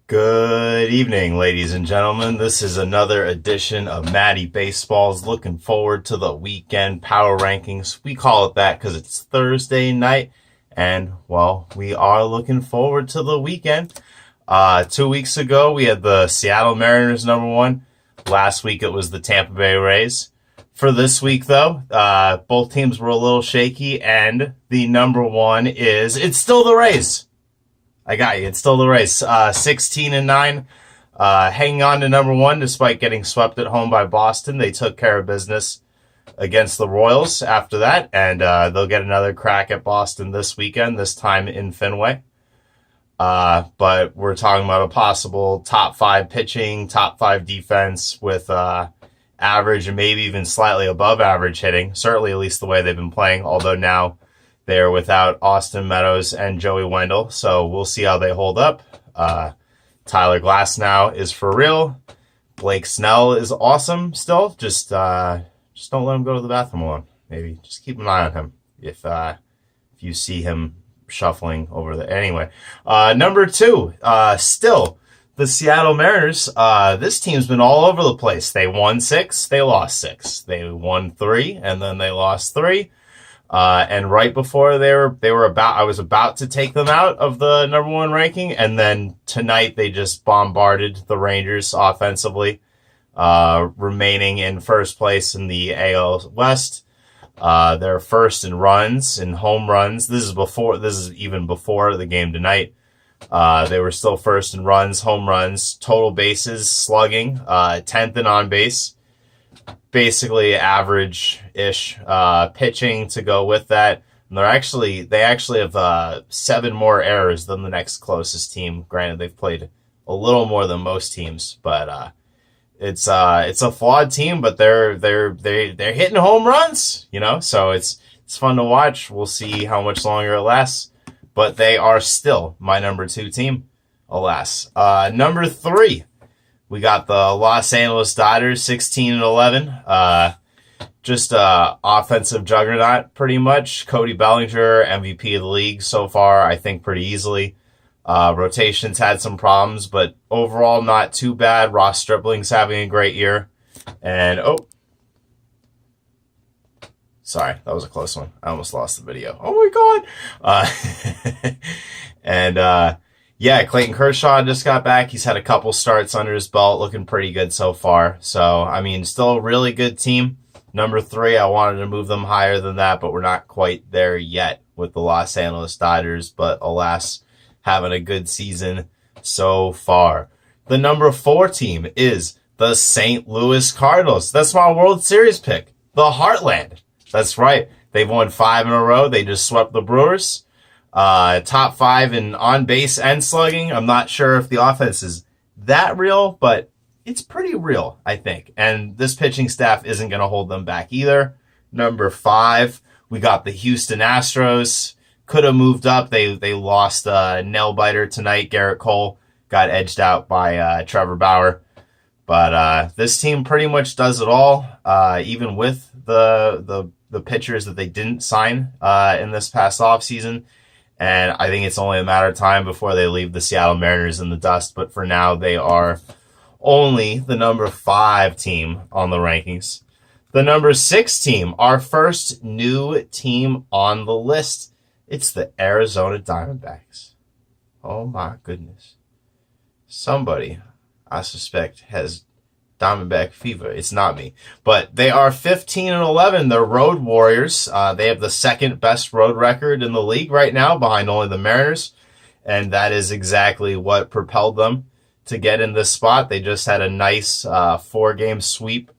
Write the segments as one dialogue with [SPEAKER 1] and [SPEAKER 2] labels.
[SPEAKER 1] Good evening, ladies and gentlemen. This is another edition of Matty Baseballs. Looking forward to the weekend power rankings. We call it that because it's Thursday night, and well, we are looking forward to the weekend. 2 weeks ago, we had the Seattle Mariners number one. Last week, it was the Tampa Bay Rays. For this week, though, both teams were a little shaky, and the number one it's still the Rays. I got you. It's still the race. 16-9, hanging on to number one despite getting swept at home by Boston. They took care of business against the Royals after that, and they'll get another crack at Boston this weekend, this time in Fenway. But we're talking about a possible top five pitching, top five defense with average and maybe even slightly above average hitting, certainly at least the way they've been playing, although now they're without Austin Meadows and Joey Wendell, so we'll see how they hold up. Tyler Glasnow is for real. Blake Snell is awesome still. Just don't let him go to the bathroom alone. Maybe just keep an eye on him if you see him shuffling over there. Anyway, number two, still the Seattle Mariners. This team's been all over the place. They won 6, they lost 6. They won 3, and then they lost 3. And right before I was about to take them out of the number one ranking, and then tonight they just bombarded the Rangers offensively, remaining in first place in the AL West. They're first in runs, in home runs. This is even before the game tonight. They were still first in runs, home runs, total bases, slugging, 10th in on base. Basically average-ish pitching to go with that. And they actually have 7 more errors than the next closest team. Granted, they've played a little more than most teams, but it's a flawed team. But they're hitting home runs, So it's fun to watch. We'll see how much longer it lasts. But they are still my number 2 team, alas. Number 3. We got the Los Angeles Dodgers, 16-11. Just offensive juggernaut, pretty much. Cody Bellinger, MVP of the league so far, I think pretty easily. Rotations had some problems, but overall not too bad. Ross Stripling's having a great year. And, sorry, that was a close one. I almost lost the video. Oh my God. Yeah, Clayton Kershaw just got back. He's had a couple starts under his belt, looking pretty good so far. So, still a really good team. Number 3, I wanted to move them higher than that, but we're not quite there yet with the Los Angeles Dodgers. But alas, having a good season so far. The number 4 team is the St. Louis Cardinals. That's my World Series pick. The Heartland. That's right. They've won 5 in a row. They just swept the Brewers. Top 5 in on base and slugging. I'm not sure if the offense is that real, but it's pretty real, I think. And this pitching staff isn't going to hold them back either. Number 5, we got the Houston Astros. Could have moved up. They lost a nail biter tonight. Garrett Cole got edged out by Trevor Bauer. But this team pretty much does it all, even with the pitchers that they didn't sign in this past offseason. And I think it's only a matter of time before they leave the Seattle Mariners in the dust. But for now, they are only the number 5 team on the rankings. The number 6 team, our first new team on the list. It's the Arizona Diamondbacks. Oh my goodness. Somebody, I suspect, has Diamondback fever. It's not me. But they are 15-11. They're road warriors. They have the second best road record in the league right now, behind only the Mariners. And that is exactly what propelled them to get in this spot. They just had a nice 4-game sweep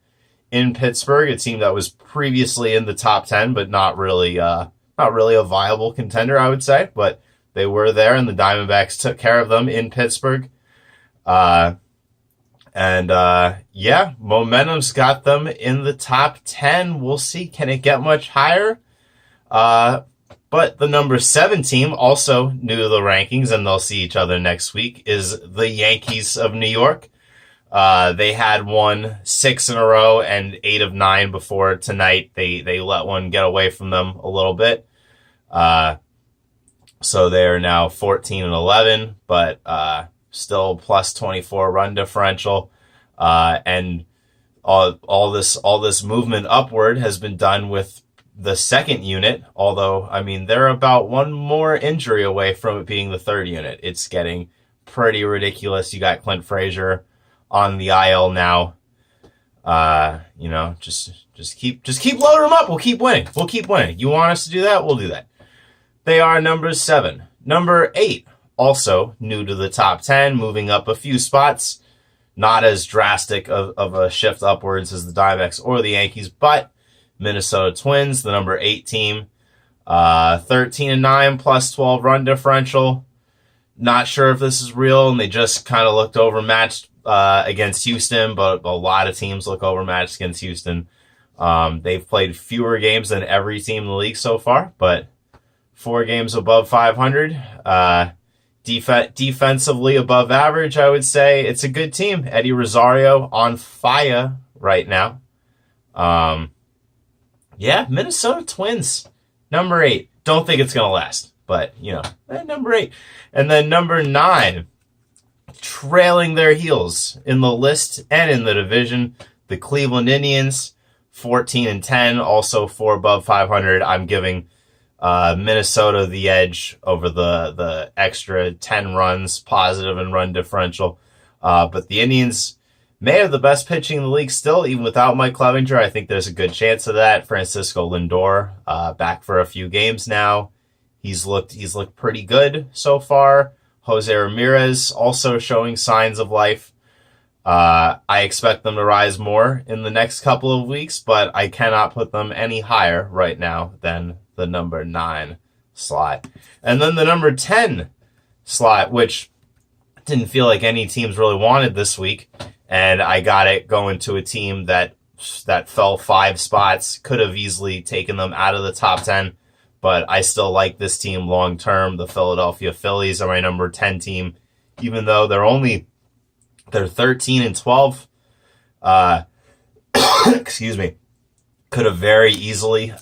[SPEAKER 1] in Pittsburgh, a team that was previously in the top 10, but not really a viable contender, I would say. But they were there, and the Diamondbacks took care of them in Pittsburgh. Momentum's got them in the top 10. We'll see. Can it get much higher? But the number 7 team, also new to the rankings, and they'll see each other next week, is the Yankees of New York. They had won 6 in a row and 8 of 9 before tonight. They let one get away from them a little bit. So they are now 14-11, but still plus 24 run differential. And all this movement upward has been done with the second unit, although, I mean, they're about one more injury away from it being the third unit. It's getting pretty ridiculous. You got Clint Frazier on the IL now. Just keep loading them up. We'll keep winning. You want us to do that? We'll do that. They are number 7. Number 8, also new to the top 10, moving up a few spots. Not as drastic of a shift upwards as the Diamondbacks or the Yankees, but Minnesota Twins, the number 8 team, 13-9 plus 12 run differential. Not sure if this is real, and they just kind of looked overmatched against Houston, but a lot of teams look overmatched against Houston. They've played fewer games than every team in the league so far, but 4 games above 500. Defensively above average, I would say. It's a good team. Eddie Rosario on fire right now. Minnesota Twins, number 8. Don't think it's going to last, but, number 8. And then number 9, trailing their heels in the list and in the division, the Cleveland Indians, 14-10, also 4 above 500. I'm giving Minnesota the edge over the extra 10 runs positive and run differential. But the Indians may have the best pitching in the league still, even without Mike Clevinger. I think there's a good chance of that. Francisco Lindor, back for a few games now. He's looked pretty good so far. Jose Ramirez also showing signs of life. I expect them to rise more in the next couple of weeks, but I cannot put them any higher right now than the number 9 slot. And then the number 10 slot, which didn't feel like any teams really wanted this week, and I got it going to a team that fell 5 spots, could have easily taken them out of the top 10, but I still like this team long term. The Philadelphia Phillies are my number 10 team, even though they're 13-12. Excuse me. Could have very easily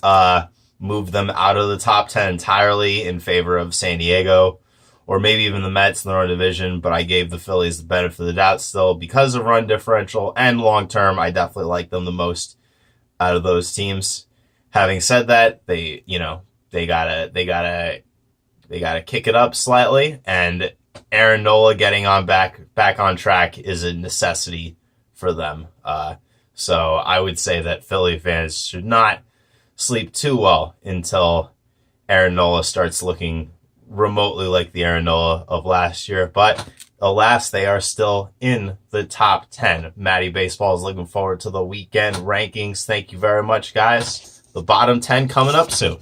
[SPEAKER 1] moved them out of the top 10 entirely in favor of San Diego, or maybe even the Mets in their own division, but I gave the Phillies the benefit of the doubt still because of run differential, and long term, I definitely like them the most out of those teams. Having said that, they gotta kick it up slightly, and Aaron Nola getting back on track is a necessity for them. So I would say that Philly fans should not sleep too well until Aaron Nola starts looking remotely like the Aaron Nola of last year. But alas, they are still in the top 10. Matty Baseball is looking forward to the weekend rankings. Thank you very much, guys. The bottom 10 coming up soon.